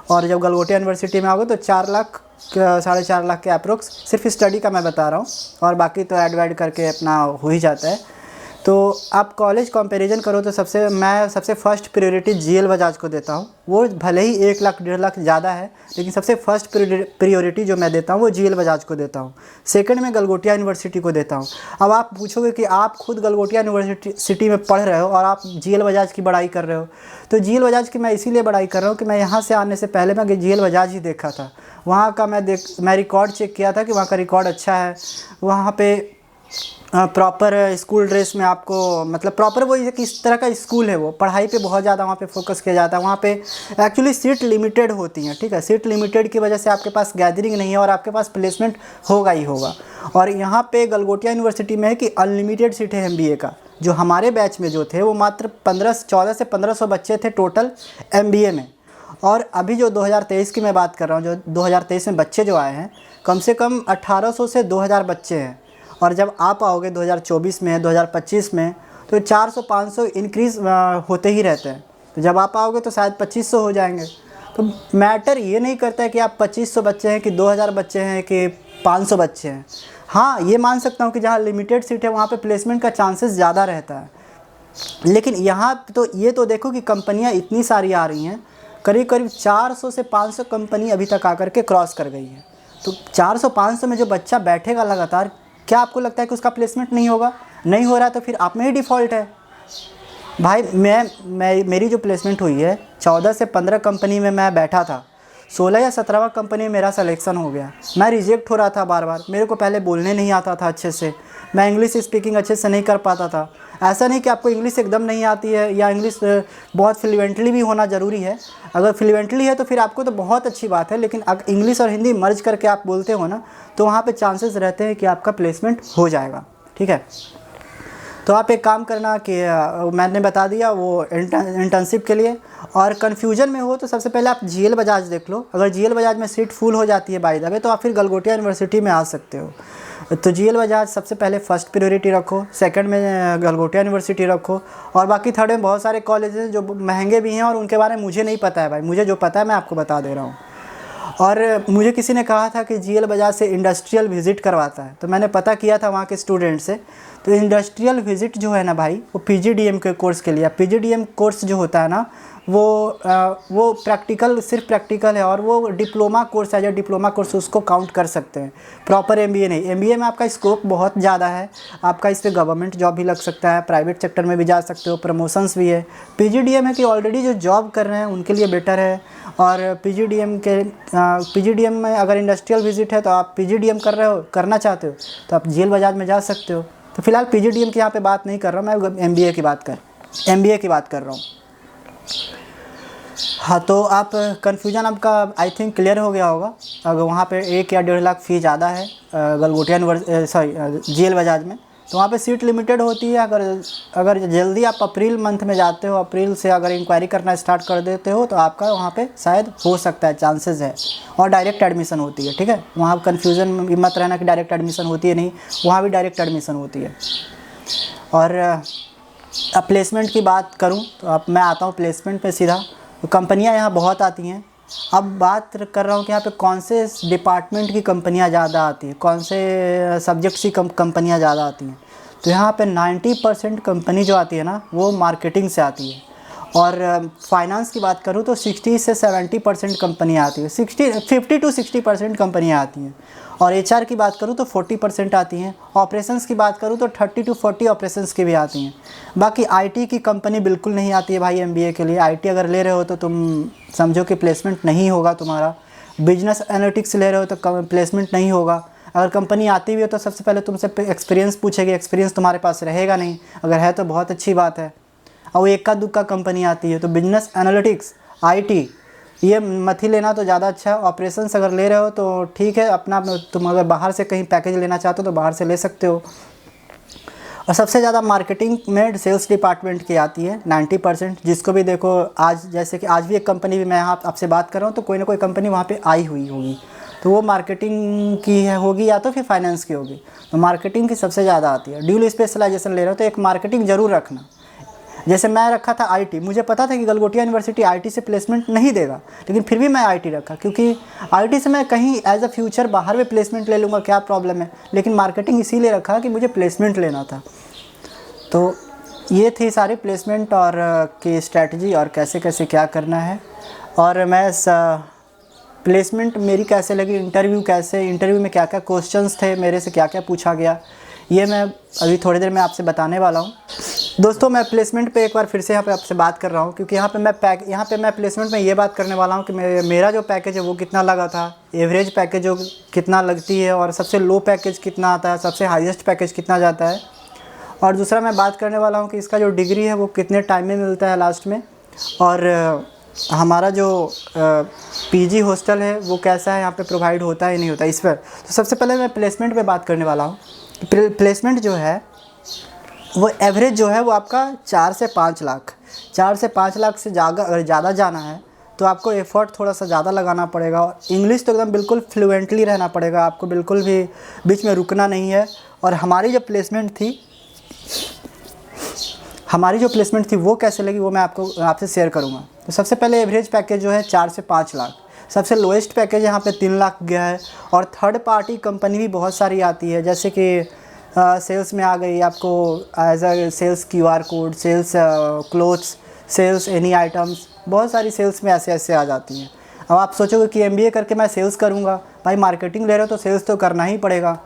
और जब गलगोटिया यूनिवर्सिटी में आओगे तो 4 लाख 4.5 लाख के अप्रोक्स, सिर्फ स्टडी का मैं बता रहा हूँ, और बाकी तो ऐड करके अपना हो ही जाता है। तो आप कॉलेज कंपैरिजन करो तो मैं सबसे फर्स्ट प्रायोरिटी GL बजाज को देता हूँ। वो भले ही 1 लाख 1.5 लाख ज़्यादा है, लेकिन सबसे फर्स्ट प्रायोरिटी जो मैं देता हूँ वो GL बजाज को देता हूँ। सेकंड में गलगोटिया यूनिवर्सिटी को देता हूँ। अब आप पूछोगे कि आप खुद गलगोटिया यूनिवर्सिटी में पढ़ रहे हो और आप GL बजाज की बड़ाई कर रहे हो, तो GL बजाज की मैं इसीलिए बड़ाई कर रहा हूँ कि मैं यहाँ से आने से पहले मैं GL बजाज ही देखा था। वहाँ का मैं रिकॉर्ड चेक किया था कि वहाँ का रिकॉर्ड अच्छा है। वहाँ पे प्रॉपर स्कूल ड्रेस में आपको, मतलब प्रॉपर वो किस तरह का स्कूल है, वो पढ़ाई पे बहुत ज़्यादा वहाँ पे फोकस किया जाता है। वहाँ पे एक्चुअली सीट लिमिटेड होती हैं, ठीक है। सीट लिमिटेड की वजह से आपके पास गैदरिंग नहीं है और आपके पास प्लेसमेंट होगा ही होगा। और यहाँ पे गलगोटिया यूनिवर्सिटी में है कि अनलिमिटेड सीट है MBA का। जो हमारे बैच में जो थे वो मात्र 14 से 1500 बच्चे थे टोटल MBA में। और अभी जो 2023 की मैं बात कर रहा हूँ, जो 2023 में बच्चे जो आए हैं, कम से कम 1800 से 2000 बच्चे हैं। और जब आप आओगे 2024 में 2025 में तो 400-500 इंक्रीज़ होते ही रहते हैं। तो जब आप आओगे तो शायद 2500 हो जाएंगे। तो मैटर ये नहीं करता है कि आप 2500 बच्चे हैं कि 2000 बच्चे हैं कि 500 बच्चे हैं। हाँ, ये मान सकता हूँ कि जहाँ लिमिटेड सीट है वहाँ पे प्लेसमेंट का चांसेस ज़्यादा रहता है। लेकिन यहाँ तो ये तो देखो कि कंपनियाँ इतनी सारी आ रही हैं, करीब 400 से 500 कंपनी अभी तक आकर के क्रॉस कर गई है। तो 400-500 में जो बच्चा बैठेगा लगातार, क्या आपको लगता है कि उसका प्लेसमेंट नहीं होगा? नहीं हो रहा है तो फिर आप में ही डिफ़ॉल्ट है भाई। मेरी जो प्लेसमेंट हुई है 14 से 15 कंपनी में मैं बैठा था, 16 या 17वां कंपनी में मेरा सिलेक्शन हो गया। मैं रिजेक्ट हो रहा था बार बार। मेरे को पहले बोलने नहीं आता था अच्छे से, मैं इंग्लिश स्पीकिंग अच्छे से नहीं कर पाता था। ऐसा नहीं कि आपको इंग्लिश एकदम नहीं आती है या इंग्लिश बहुत फ्लुएंटली भी होना ज़रूरी है। अगर फ्लुएंटली है तो फिर आपको तो बहुत अच्छी बात है, लेकिन अगर इंग्लिश और हिंदी मर्ज करके आप बोलते हो ना, तो वहाँ पे चांसेस रहते हैं कि आपका प्लेसमेंट हो जाएगा, ठीक है। तो आप एक काम करना कि मैंने बता दिया वो इंटर्नशिप के लिए। और कन्फ्यूजन में हो तो सबसे पहले आप GL बजाज देख लो। अगर GL बजाज में सीट फुल हो जाती है बाय द वे, तो आप फिर गलगोटिया यूनिवर्सिटी में आ सकते हो। तो GL बजाज सबसे पहले फर्स्ट प्रायोरिटी रखो, सेकंड में गलगोटिया यूनिवर्सिटी रखो, और बाकी थर्ड में बहुत सारे कॉलेज हैं जो महंगे भी हैं और उनके बारे में मुझे नहीं पता है भाई। मुझे जो पता है मैं आपको बता दे रहा हूँ। और मुझे किसी ने कहा था कि GL बजाज से इंडस्ट्रियल विज़िट करवाता है, तो मैंने पता किया था वहाँ के स्टूडेंट से। तो इंडस्ट्रियल विज़िट जो है ना भाई, वो PGDM के कोर्स के लिए। PGDM कोर्स जो होता है ना, वो प्रैक्टिकल, सिर्फ प्रैक्टिकल है, और वो डिप्लोमा कोर्स है। जो डिप्लोमा कोर्स उसको काउंट कर सकते हैं, प्रॉपर MBA नहीं। MBA में आपका स्कोप बहुत ज़्यादा है, आपका इस पर गवर्नमेंट जॉब भी लग सकता है, प्राइवेट सेक्टर में भी जा सकते हो, प्रमोशंस भी है। PGDM है कि ऑलरेडी जो जॉब कर रहे हैं उनके लिए बेटर है। और PGDM में अगर इंडस्ट्रियल विज़िट है तो आप PGDM करना चाहते हो तो आप GL बजाज में जा सकते हो। तो फिलहाल PGDM की यहाँ पे बात नहीं कर रहा हूँ, मैं MBA की बात कर रहा हूँ। हाँ, तो आप कन्फ्यूजन आपका आई थिंक क्लियर हो गया होगा। अगर वहाँ पे 1 या 1.5 लाख फ़ी ज़्यादा है गलगोटिया GL बजाज में, तो वहाँ पे सीट लिमिटेड होती है। अगर जल्दी आप अप्रैल मंथ में जाते हो, अप्रैल से अगर इंक्वायरी करना स्टार्ट कर देते हो तो आपका वहाँ पे शायद हो सकता है, चांसेस है। और डायरेक्ट एडमिशन होती है, ठीक है। वहाँ कन्फ्यूज़न में मत रहना कि डायरेक्ट एडमिशन होती है, नहीं, वहाँ भी डायरेक्ट एडमिशन होती है। और अब प्लेसमेंट की बात करूँ तो अब मैं आता हूँ प्लेसमेंट पे सीधा। तो कंपनियाँ यहाँ बहुत आती हैं। अब बात कर रहा हूँ कि यहाँ पे कौन से डिपार्टमेंट की कंपनियाँ ज़्यादा आती हैं, कौन से सब्जेक्ट्स की कंपनियाँ ज़्यादा आती हैं। तो यहाँ पे 90% कंपनी जो आती है ना, वो मार्केटिंग से आती है। और फाइनेंस की बात करूँ तो 60 से 70% कंपनियाँ आती हैं, 50 to 60% कंपनियाँ आती हैं। और एचआर की बात करूँ तो 40% आती हैं। ऑपरेशंस की बात करूँ तो 30 to 40 ऑपरेशंस की भी आती हैं। बाकी आईटी की कंपनी बिल्कुल नहीं आती है भाई एमबीए के लिए। आईटी अगर ले रहे हो तो तुम समझो कि प्लेसमेंट नहीं होगा तुम्हारा। बिजनेस एनालिटिक्स ले रहे हो तो प्लेसमेंट नहीं होगा। अगर कंपनी आती भी हो तो सबसे पहले तुमसे एक्सपीरियंस पूछेगी, एक्सपीरियंस तुम्हारे पास रहेगा नहीं, अगर है तो बहुत अच्छी बात है। और वो इक्का दुक्का कंपनी आती है। तो बिजनेस एनालिटिक्स, आईटी ये मत ही लेना तो ज़्यादा अच्छा है। ऑपरेशंस अगर ले रहे हो तो ठीक है, अपना तुम अगर बाहर से कहीं पैकेज लेना चाहते हो तो बाहर से ले सकते हो। और सबसे ज़्यादा मार्केटिंग में सेल्स डिपार्टमेंट की आती है 90%। जिसको भी देखो, आज जैसे कि आज भी एक कंपनी भी मैं यहाँ आपसे बात कर रहा हूँ तो कोई ना कोई कंपनी वहाँ पे आई हुई होगी, तो वो मार्केटिंग की है होगी या तो फिर फाइनेंस की होगी। तो मार्केटिंग की सबसे ज़्यादा आती है। ड्यूल स्पेशलाइजेशन ले रहे हो तो एक मार्केटिंग ज़रूर रखना। जैसे मैं रखा था आईटी, मुझे पता था कि गलगोटिया यूनिवर्सिटी आईटी से प्लेसमेंट नहीं देगा, लेकिन फिर भी मैं आईटी रखा, क्योंकि आईटी से मैं कहीं एज अ फ्यूचर बाहर भी प्लेसमेंट ले लूँगा, क्या प्रॉब्लम है। लेकिन मार्केटिंग इसीलिए रखा कि मुझे प्लेसमेंट लेना था। तो ये थी सारी प्लेसमेंट और की स्ट्रैटेजी और कैसे कैसे क्या करना है। और मैं प्लेसमेंट मेरी कैसे लगी, इंटरव्यू में क्या क्या क्वेश्चंस थे, मेरे से क्या क्या पूछा गया, ये मैं अभी थोड़ी देर में आपसे बताने वाला हूँ। दोस्तों मैं प्लेसमेंट पे एक बार फिर से यहाँ पे आपसे बात कर रहा हूँ, क्योंकि यहाँ पे मैं प्लेसमेंट में ये बात करने वाला हूँ कि मेरा जो पैकेज है वो कितना लगा था, एवरेज पैकेज जो कितना लगती है, और सबसे लो पैकेज कितना आता है, सबसे हाईएस्ट पैकेज कितना जाता है। और दूसरा मैं बात करने वाला हूँ कि इसका जो डिग्री है वो कितने टाइम में मिलता है लास्ट में, और हमारा जो पीजी हॉस्टल है वो कैसा है, यहाँ पे प्रोवाइड होता है नहीं होता इस पर। तो सबसे पहले मैं प्लेसमेंट पे बात करने वाला हूँ। प्लेसमेंट जो है वो एवरेज जो है वो आपका 4 से 5 लाख से अगर ज़्यादा जाना है तो आपको एफ़र्ट थोड़ा सा ज़्यादा लगाना पड़ेगा। और इंग्लिश तो एकदम बिल्कुल फ्लुएंटली रहना पड़ेगा, आपको बिल्कुल भी बीच में रुकना नहीं है। और हमारी जो प्लेसमेंट थी वो कैसे लगी वो मैं आपसे शेयर करूँगा। तो सबसे पहले एवरेज पैकेज जो है 4 से 5 लाख, सबसे लोएस्ट पैकेज यहाँ पे 3 लाख गया है। और थर्ड पार्टी कंपनी भी बहुत सारी आती है, जैसे कि सेल्स में आ गई आपको as a sales QR code, sales clothes, sales any items, बहुत सारी सेल्स में ऐसे आ जाती हैं। अब आप सोचोगे कि MBA करके मैं सेल्स करूँगा, भाई मार्केटिंग ले रहे हो तो सेल्स तो करना ही पड़ेगा।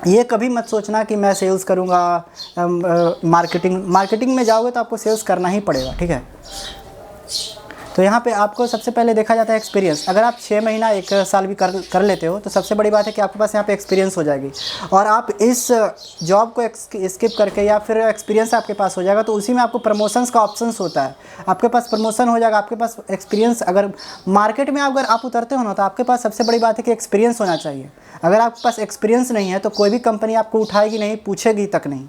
ये कभी मत सोचना कि मैं सेल्स करूँगा, मार्केटिंग में जाओगे तो आपको सेल्स करना ही पड़ेगा, ठीक है। तो यहाँ पे आपको सबसे पहले देखा जाता है एक्सपीरियंस। अगर आप 6 महीना 1 साल भी कर लेते हो तो सबसे बड़ी बात है कि आपके पास यहाँ पे एक्सपीरियंस हो जाएगी। और आप इस जॉब को स्किप करके या फिर एक्सपीरियंस आपके पास हो जाएगा तो उसी में आपको प्रमोशंस का ऑप्शंस होता है, आपके पास प्रमोशन हो जाएगा, आपके पास एक्सपीरियंस। अगर मार्केट में अगर आप उतरते हो ना तो आपके पास सबसे बड़ी बात है कि एक्सपीरियंस होना चाहिए। अगर आपके पास एक्सपीरियंस नहीं है तो कोई भी कंपनी आपको उठाएगी नहीं, पूछेगी तक नहीं।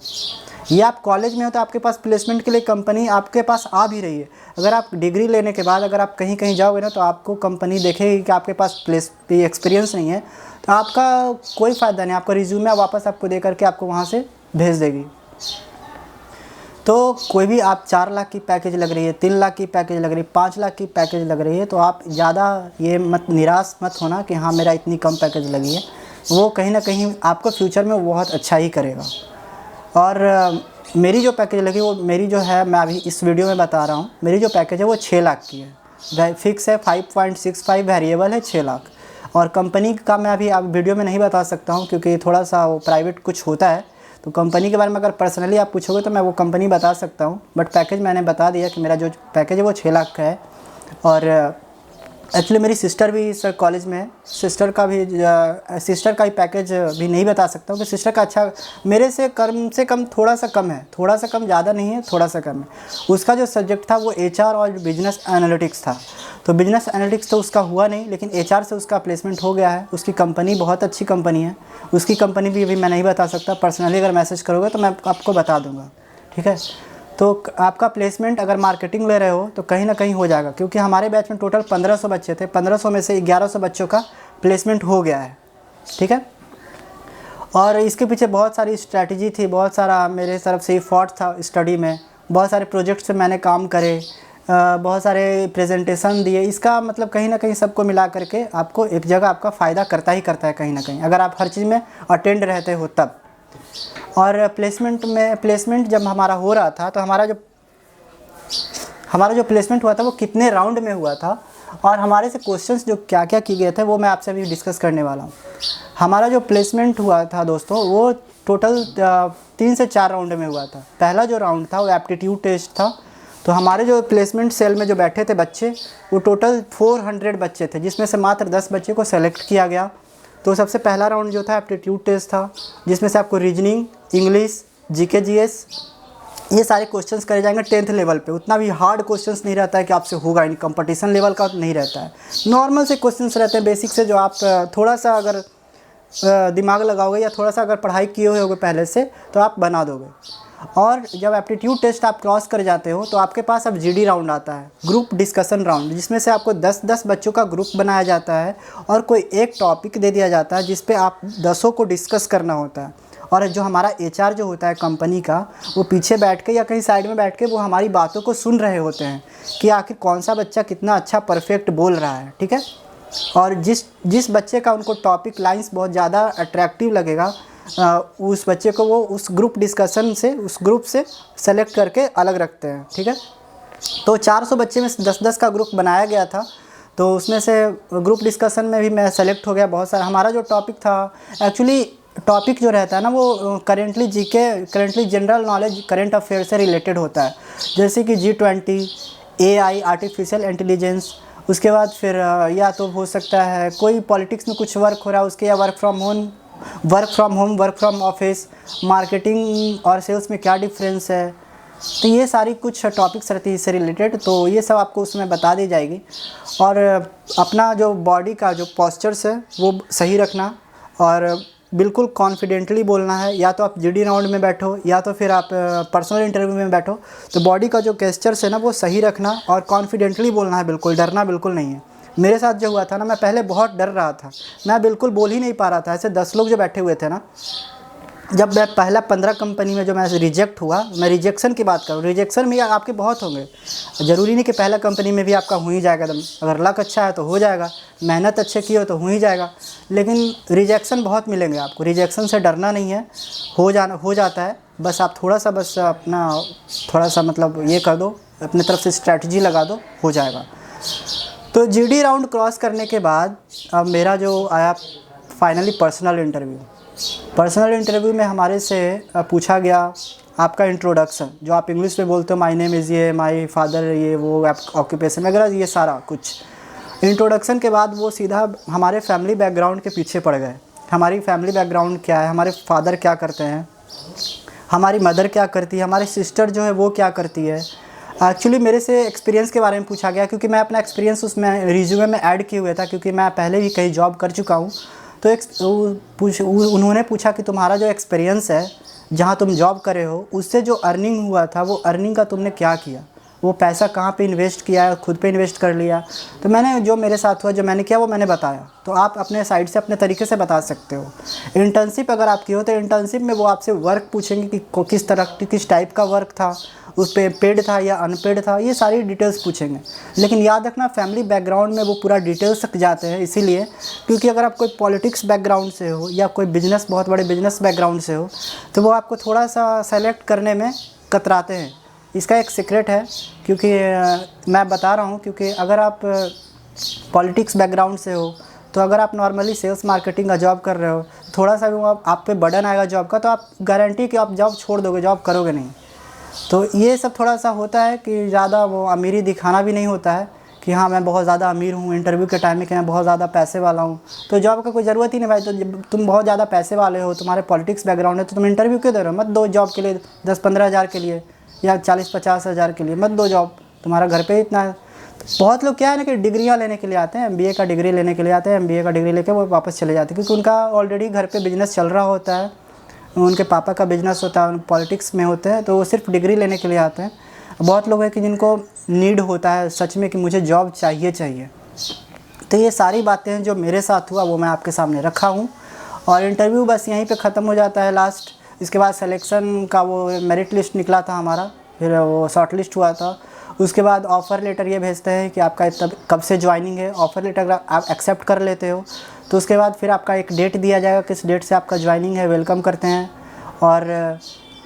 ये आप कॉलेज में हो तो आपके पास प्लेसमेंट के लिए कंपनी आपके पास आ भी रही है। अगर आप डिग्री लेने के बाद अगर आप कहीं जाओगे ना तो आपको कंपनी देखेगी कि आपके पास एक्सपीरियंस नहीं है, तो आपका कोई फ़ायदा नहीं, आपका रिज्यूमे वापस आपको दे करके आपको वहाँ से भेज देगी। तो कोई भी आप 4 लाख की पैकेज लग रही है, 3 लाख की पैकेज लग रही है, 5 लाख की पैकेज लग रही है, तो आप ज़्यादा ये निराश मत होना कि हाँ मेरा इतनी कम पैकेज लगी है। वो कहीं ना कहीं आपको फ्यूचर में बहुत अच्छा ही करेगा। और मेरी जो पैकेज लगी वो मेरी जो है, मैं अभी इस वीडियो में बता रहा हूँ, मेरी जो पैकेज है वो 6 लाख की है। फिक्स है 5.65, वेरिएबल है 6 लाख। और कंपनी का मैं अभी आप वीडियो में नहीं बता सकता हूँ क्योंकि थोड़ा सा वो प्राइवेट कुछ होता है। तो कंपनी के बारे में अगर पर्सनली आप पूछोगे तो मैं वो कंपनी बता सकता हूँ, बट पैकेज मैंने बता दिया कि मेरा जो पैकेज है वो 6 लाख का है। और एक्चुअली मेरी सिस्टर भी इस कॉलेज में है। सिस्टर का ही पैकेज भी नहीं बता सकता हूँ कि सिस्टर का अच्छा मेरे से कम थोड़ा सा कम है, थोड़ा सा कम, ज़्यादा नहीं है, थोड़ा सा कम है। उसका जो सब्जेक्ट था वो HR और बिजनेस एनालिटिक्स था। तो बिजनेस एनालिटिक्स तो उसका हुआ नहीं, लेकिन HR से उसका प्लेसमेंट हो गया है। उसकी कंपनी बहुत अच्छी कंपनी है। उसकी कंपनी भी अभी मैं नहीं बता सकता, पर्सनली अगर मैसेज करोगे तो मैं आपको बता दूँगा, ठीक है। तो आपका प्लेसमेंट अगर मार्केटिंग ले रहे हो तो कहीं ना कहीं हो जाएगा, क्योंकि हमारे बैच में टोटल 1500 बच्चे थे। 1500 में से 1100 बच्चों का प्लेसमेंट हो गया है, ठीक है। और इसके पीछे बहुत सारी स्ट्रैटेजी थी, बहुत सारा मेरे तरफ से एफर्ट था स्टडी में, बहुत सारे प्रोजेक्ट्स पे मैंने काम करे, बहुत सारे प्रेजेंटेशन दिए। इसका मतलब कहीं ना कहीं सबको मिला करके आपको एक जगह आपका फ़ायदा करता ही करता है कहीं ना कहीं, अगर आप हर चीज़ में अटेंड रहते हो तब। और प्लेसमेंट जब हमारा हो रहा था तो हमारा जो प्लेसमेंट हुआ था वो कितने राउंड में हुआ था और हमारे से क्वेश्चंस जो क्या क्या किए गए थे वो मैं आपसे अभी डिस्कस करने वाला हूँ। हमारा जो प्लेसमेंट हुआ था दोस्तों वो टोटल 3 से 4 राउंड में हुआ था। पहला जो राउंड था वो एप्टीट्यूड टेस्ट था। तो हमारे जो प्लेसमेंट सेल में जो बैठे थे बच्चे वो टोटल 400 बच्चे थे, जिसमें से मात्र 10 बच्चे को सेलेक्ट किया गया। तो सबसे पहला राउंड जो था एप्टीट्यूड टेस्ट था, जिसमें से आपको रीजनिंग, इंग्लिश, GK GS ये सारे क्वेश्चंस करे जाएंगे 10th लेवल पे। उतना भी हार्ड क्वेश्चंस नहीं रहता है कि आपसे होगा, इन कंपटीशन लेवल का नहीं रहता है। नॉर्मल से क्वेश्चंस रहते हैं, बेसिक से, जो आप थोड़ा सा अगर दिमाग लगाओगे या थोड़ा सा अगर पढ़ाई किए हुए होगे पहले से तो आप बना दोगे। और जब एप्टीट्यूड टेस्ट आप क्रॉस कर जाते हो तो आपके पास अब GD राउंड आता है, ग्रुप डिस्कशन राउंड, जिसमें से आपको 10-10 बच्चों का ग्रुप बनाया जाता है और कोई एक टॉपिक दे दिया जाता है जिस पे आप 10 को डिस्कस करना होता है। और जो हमारा HR जो होता है कंपनी का, वो पीछे बैठ के या कहीं साइड में बैठ के वो हमारी बातों को सुन रहे होते हैं कि आखिर कौन सा बच्चा कितना अच्छा परफेक्ट बोल रहा है, ठीक है। और जिस बच्चे का उनको टॉपिक लाइंस बहुत ज़्यादा अट्रैक्टिव लगेगा उस बच्चे को वो उस ग्रुप डिस्कशन से, उस ग्रुप से सेलेक्ट करके अलग रखते हैं, ठीक है। तो 400 बच्चे में 10-10 का ग्रुप बनाया गया था। तो उसमें से ग्रुप डिस्कशन में भी मैं सेलेक्ट हो गया। बहुत सारा हमारा जो टॉपिक था, एक्चुअली टॉपिक जो रहता है ना वो currently general knowledge, current affair से रिलेटेड होता है, जैसे कि G20, AI, आर्टिफिशियल इंटेलिजेंस। उसके बाद फिर या तो हो सकता है कोई पॉलिटिक्स में कुछ वर्क हो रहा है उसके, या work from home, work from office, marketing और सेल्स में क्या डिफरेंस है। तो ये सारी कुछ टॉपिक्स रहती है इससे रिलेटेड, तो ये सब आपको उसमें बता दी जाएगी। और अपना जो बॉडी का जो पॉस्चर्स है वो सही रखना और बिल्कुल कॉन्फिडेंटली बोलना है। या तो आप GD राउंड में बैठो या तो फिर आप पर्सनल इंटरव्यू में बैठो, तो बॉडी का जो गेस्चर्स है ना वो सही रखना और कॉन्फिडेंटली बोलना है, बिल्कुल डरना बिल्कुल नहीं है। मेरे साथ जो हुआ था ना, मैं पहले बहुत डर रहा था, मैं बिल्कुल बोल ही नहीं पा रहा था। ऐसे 10 लोग जो बैठे हुए थे ना, जब मैं पहला 15 कंपनी में जो मैं रिजेक्ट हुआ, मैं रिजेक्शन की बात करूँ, रिजेक्शन में आपके बहुत होंगे, ज़रूरी नहीं कि पहला कंपनी में भी आपका हो ही जाएगा एकदम। अगर लक अच्छा है तो हो जाएगा, मेहनत अच्छे की हो तो हो ही जाएगा, लेकिन रिजेक्शन बहुत मिलेंगे आपको। रिजेक्शन से डरना नहीं है, हो जाता है। बस आप थोड़ा सा मतलब ये कर दो, अपने तरफ से स्ट्रैटेजी लगा दो, हो जाएगा। तो GD राउंड क्रॉस करने के बाद अब मेरा जो आया फाइनली पर्सनल इंटरव्यू में हमारे से पूछा गया आपका इंट्रोडक्शन, जो आप इंग्लिश में बोलते हो, माय नेम इज़ ये, माय फादर ये वो, ऑक्यूपेशन वगैरह, ये सारा कुछ। इंट्रोडक्शन के बाद वो सीधा हमारे फैमिली बैकग्राउंड के पीछे पड़ गए। हमारी फैमिली बैकग्राउंड क्या है, हमारे फादर क्या करते हैं, हमारी मदर क्या करती है, हमारी सिस्टर जो है वो क्या करती है। एक्चुअली मेरे से एक्सपीरियंस के बारे में पूछा गया, क्योंकि मैं अपना एक्सपीरियंस उसमें रिज्यूमे में ऐड किए हुए था, क्योंकि मैं पहले भी कहीं जॉब कर चुका हूँ। तो उन्होंने पूछा कि तुम्हारा जो एक्सपीरियंस है, जहाँ तुम जॉब करे हो, उससे जो अर्निंग हुआ था वो अर्निंग का तुमने क्या किया, वो पैसा कहाँ पे इन्वेस्ट किया है, खुद पे इन्वेस्ट कर लिया। तो मैंने जो मेरे साथ हुआ, जो मैंने किया वो मैंने बताया। तो आप अपने साइड से अपने तरीके से बता सकते हो। इंटर्नशिप अगर आप की हो तो इंटर्नशिप में वो आपसे वर्क पूछेंगे कि किस तरह किस टाइप का वर्क था, उस पर पेड था या अनपेड था, ये सारी डिटेल्स पूछेंगे। लेकिन याद रखना फैमिली बैकग्राउंड में वो पूरा डिटेल्स तक जाते हैं, इसीलिए क्योंकि अगर आप कोई पॉलिटिक्स बैकग्राउंड से हो या कोई बहुत बड़े बिजनेस बैकग्राउंड से हो तो वो आपको थोड़ा सा सेलेक्ट करने में कतराते हैं। इसका एक सीक्रेट है, क्योंकि मैं बता रहा हूँ, क्योंकि अगर आप पॉलिटिक्स बैकग्राउंड से हो तो अगर आप नॉर्मली सेल्स मार्केटिंग का जॉब कर रहे हो, थोड़ा सा भी आप पे बर्डन आएगा जॉब का, तो आप गारंटी कि आप जॉब छोड़ दोगे, जॉब करोगे नहीं। तो ये सब थोड़ा सा होता है कि ज़्यादा वो अमीरी दिखाना भी नहीं होता है कि हाँ मैं बहुत ज़्यादा अमीर हूँ, इंटरव्यू के टाइम में कि मैं बहुत ज़्यादा पैसे वाला हूँ, तो जॉब का कोई ज़रूरत ही नहीं भाई। तो जब तुम बहुत ज़्यादा पैसे वाले हो, तुम्हारे पॉलिटिक्स बैकग्राउंड है, तो तुम इंटरव्यू क्यों दे रहे हो? मत दो जॉब के लिए 10-15 हज़ार के लिए या 40-50 हज़ार के लिए, मत दो जॉब, तुम्हारा घर पे इतना है। तो बहुत लोग क्या है ना कि डिग्रियाँ लेने के लिए आते हैं, MBA का डिग्री लेने के लिए आते हैं, MBA का डिग्री लेकर वो वापस चले जाते हैं, क्योंकि उनका ऑलरेडी घर पे बिजनेस चल रहा होता है, उनके पापा का बिजनेस होता है, पॉलिटिक्स में होते हैं, तो वो सिर्फ डिग्री लेने के लिए आते हैं। बहुत लोग हैं कि जिनको नीड होता है सच में कि मुझे जॉब चाहिए। तो ये सारी बातें हैं जो मेरे साथ हुआ, वो मैं आपके सामने रखा हूँ। और इंटरव्यू बस यहीं पे ख़त्म हो जाता है लास्ट। इसके बाद सिलेक्शन का वो मेरिट लिस्ट निकला था हमारा, फिर वो शॉर्ट लिस्ट हुआ था। उसके बाद ऑफ़र लेटर ये भेजते हैं कि आपका तब कब से ज्वाइनिंग है। ऑफ़र लेटर अगर आप एक्सेप्ट कर लेते हो तो उसके बाद फिर आपका एक डेट दिया जाएगा, किस डेट से आपका ज्वाइनिंग है, वेलकम करते हैं। और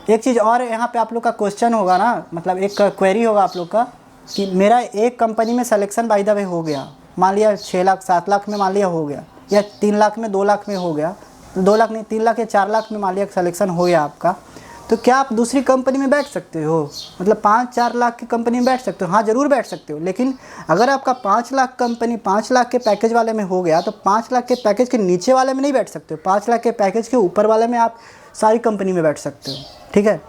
एक चीज़ और यहाँ पे आप लोग का क्वेश्चन होगा ना, मतलब एक क्वेरी होगा आप लोग का कि मेरा एक कंपनी में सिलेक्शन बाय द वे हो गया, मान लिया 6 लाख 7 लाख में मान लिया हो गया, या 3 लाख में 2 लाख में हो गया, 2 लाख नहीं 3 लाख या 4 लाख में मान लिया सिलेक्शन हो गया आपका, तो क्या आप दूसरी कंपनी में बैठ सकते हो? मतलब 5-4 लाख की कंपनी में बैठ सकते हो? हाँ ज़रूर बैठ सकते हो, लेकिन अगर आपका 5 लाख कंपनी 5 लाख के पैकेज वाले में हो गया तो 5 लाख के पैकेज के नीचे वाले में नहीं बैठ सकते हो, 5 लाख के पैकेज के ऊपर वाले में आप सारी कंपनी में बैठ सकते हो। ठीक है,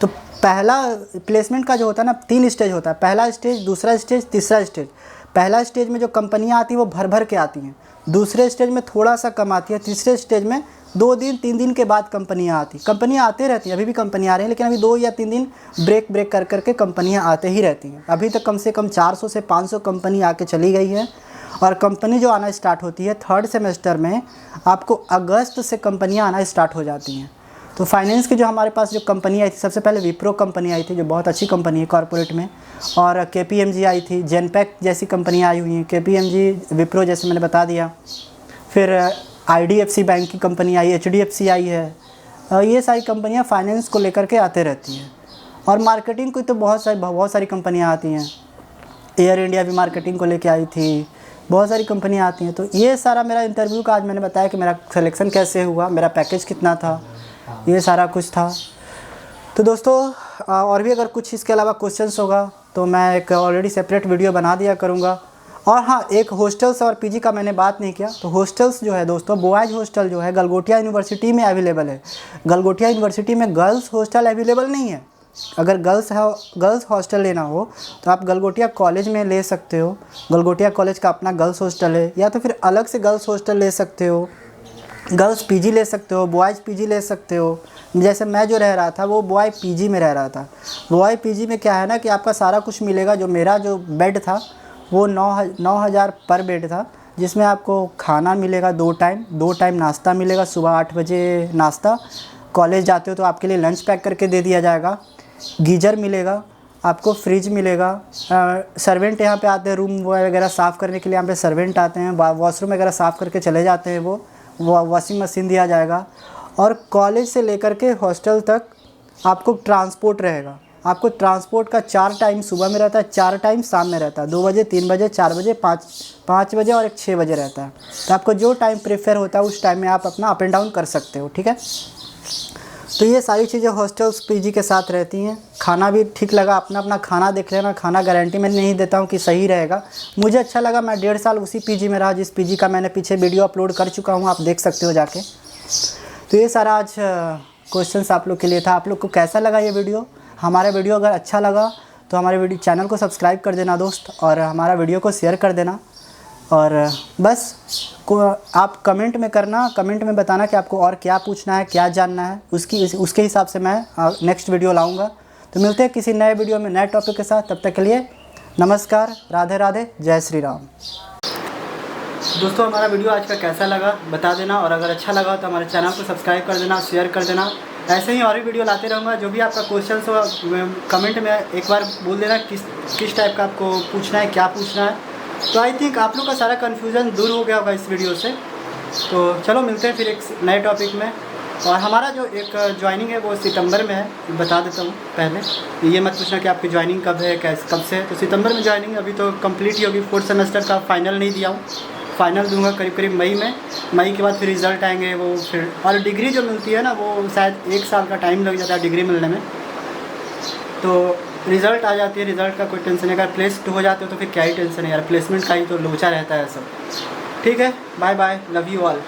तो पहला प्लेसमेंट का जो होता है ना 3 स्टेज होता है, पहला स्टेज, दूसरा स्टेज, तीसरा स्टेज। पहला स्टेज में जो कंपनियां आती हैं वो भर भर के आती हैं, दूसरे स्टेज में थोड़ा सा कम आती है, तीसरे स्टेज में 2 दिन 3 दिन के बाद कंपनियां आती, कंपनियां आते रहती हैं, अभी भी कंपनियां आ रही हैं, लेकिन अभी 2 या 3 दिन ब्रेक कर करके कंपनियां आते ही रहती हैं। अभी तक कम से कम 400 से 500 कंपनी आके चली गई है, और कंपनी जो आना स्टार्ट होती है 3rd सेमेस्टर में, आपको अगस्त से कंपनियां आना स्टार्ट हो जाती हैं। तो फाइनेंस की जो हमारे पास जो कंपनी आई थी, सबसे पहले विप्रो कंपनी आई थी जो बहुत अच्छी कंपनी है कॉर्पोरेट में, और KPMG आई थी, जेनपैक जैसी कंपनियां आई हुई हैं, KPMG विप्रो जैसे मैंने बता दिया। फिर IDFC बैंक की कंपनी आई, HDFC आई है। ये सारी कंपनियां फाइनेंस को लेकर के आते रहती हैं। और मार्केटिंग की तो बहुत सारी कंपनियाँ आती हैं, एयर इंडिया भी मार्केटिंग को लेकर आई थी, बहुत सारी कंपनियाँ आती हैं। तो ये सारा मेरा इंटरव्यू का आज मैंने बताया कि मेरा सिलेक्शन कैसे हुआ, मेरा पैकेज कितना था, ये सारा कुछ था। तो दोस्तों और भी अगर कुछ इसके अलावा क्वेश्चंस होगा तो मैं एक ऑलरेडी सेपरेट वीडियो बना दिया करूँगा। और हाँ, एक हॉस्टल्स और PG का मैंने बात नहीं किया, तो हॉस्टल्स जो है दोस्तों, बॉयज़ हॉस्टल जो है गलगोटिया यूनिवर्सिटी में अवेलेबल है। गलगोटिया यूनिवर्सिटी में गर्ल्स हॉस्टल अवेलेबल नहीं है। अगर गर्ल्स हॉस्टल लेना हो तो आप गलगोटिया कॉलेज में ले सकते हो, गलगोटिया कॉलेज का अपना गर्ल्स हॉस्टल है, या तो फिर अलग से गर्ल्स हॉस्टल ले सकते हो, गर्ल्स PG ले सकते हो, बॉयज़ PG ले सकते हो। जैसे मैं जो रह रहा था वो बॉय PG में रह रहा था। बॉय PG में क्या है ना कि आपका सारा कुछ मिलेगा। जो मेरा जो बेड था वो 9,000 पर बेड था, जिसमें आपको खाना मिलेगा 2 टाइम नाश्ता मिलेगा, सुबह 8 बजे नाश्ता, कॉलेज जाते हो तो आपके लिए लंच पैक करके दे दिया जाएगा, गीजर मिलेगा आपको, फ्रिज मिलेगा, सर्वेंट यहाँ पे आते हैं रूम वगैरह साफ़ करने के लिए, यहाँ पे सर्वेंट आते हैं, वॉशरूम वगैरह साफ़ करके चले जाते हैं, वो वॉशिंग मशीन दिया जाएगा। और कॉलेज से लेकर के हॉस्टल तक आपको ट्रांसपोर्ट रहेगा। आपको ट्रांसपोर्ट का 4 टाइम सुबह में रहता है, 4 टाइम शाम में रहता है, 2 बजे, 3 बजे, 4 बजे, 5 बजे और एक 6 बजे रहता है। तो आपको जो टाइम प्रेफर होता है उस टाइम में आप अपना अप एंड डाउन कर सकते हो। ठीक है, तो ये सारी चीज़ें हॉस्टल्स PG के साथ रहती हैं। खाना भी ठीक लगा, अपना खाना देख लेना, खाना गारंटी मैं नहीं देता हूँ कि सही रहेगा, मुझे अच्छा लगा। मैं 1.5 साल उसी PG में रहा जिस PG का मैंने पीछे वीडियो अपलोड कर चुका हूँ, आप देख सकते हो जाके। तो ये सारा आज क्वेश्चंस आप लोग के लिए था। आप लोग को कैसा लगा ये वीडियो? हमारा वीडियो अगर अच्छा लगा तो हमारे चैनल को सब्सक्राइब कर देना दोस्त, और हमारा वीडियो को शेयर कर देना। और बस आप कमेंट में करना, कमेंट में बताना कि आपको और क्या पूछना है, क्या जानना है, उसके हिसाब से मैं नेक्स्ट वीडियो लाऊंगा। तो मिलते हैं किसी नए वीडियो में नए टॉपिक के साथ, तब तक के लिए नमस्कार, राधे राधे, जय श्री राम। दोस्तों हमारा वीडियो आज का कैसा लगा बता देना, और अगर अच्छा लगा तो हमारे चैनल को सब्सक्राइब कर देना, शेयर कर देना। ऐसे ही और भी वीडियो लाते रहूँगा। जो भी आपका क्वेश्चन हो कमेंट में एक बार बोल देना किस टाइप का आपको पूछना है, क्या पूछना है। तो आई थिंक आप लोग का सारा कन्फ्यूज़न दूर हो गया होगा इस वीडियो से। तो चलो मिलते हैं फिर एक नए टॉपिक में। और हमारा जो एक ज्वाइनिंग है वो सितंबर में है, बता देता हूँ पहले। ये मत पूछना कि आपकी ज्वाइनिंग कब है, कब से है। तो सितंबर में ज्वाइनिंग अभी तो कंप्लीट ही होगी। 4th सेमेस्टर का फाइनल नहीं दिया हूँ, फाइनल दूंगा करीब मई में। मई के बाद फिर रिज़ल्ट आएंगे वो फिर। और डिग्री जो मिलती है ना वो शायद 1 साल का टाइम लग जाता है डिग्री मिलने में। तो रिज़ल्ट आ जाती है, रिज़ल्ट का कोई टेंशन नहीं। अगर प्लेस्ड हो जाते हो तो फिर क्या ही टेंशन है यार, प्लेसमेंट का ही तो लोचा रहता है सब। ठीक है, bye bye, love you all.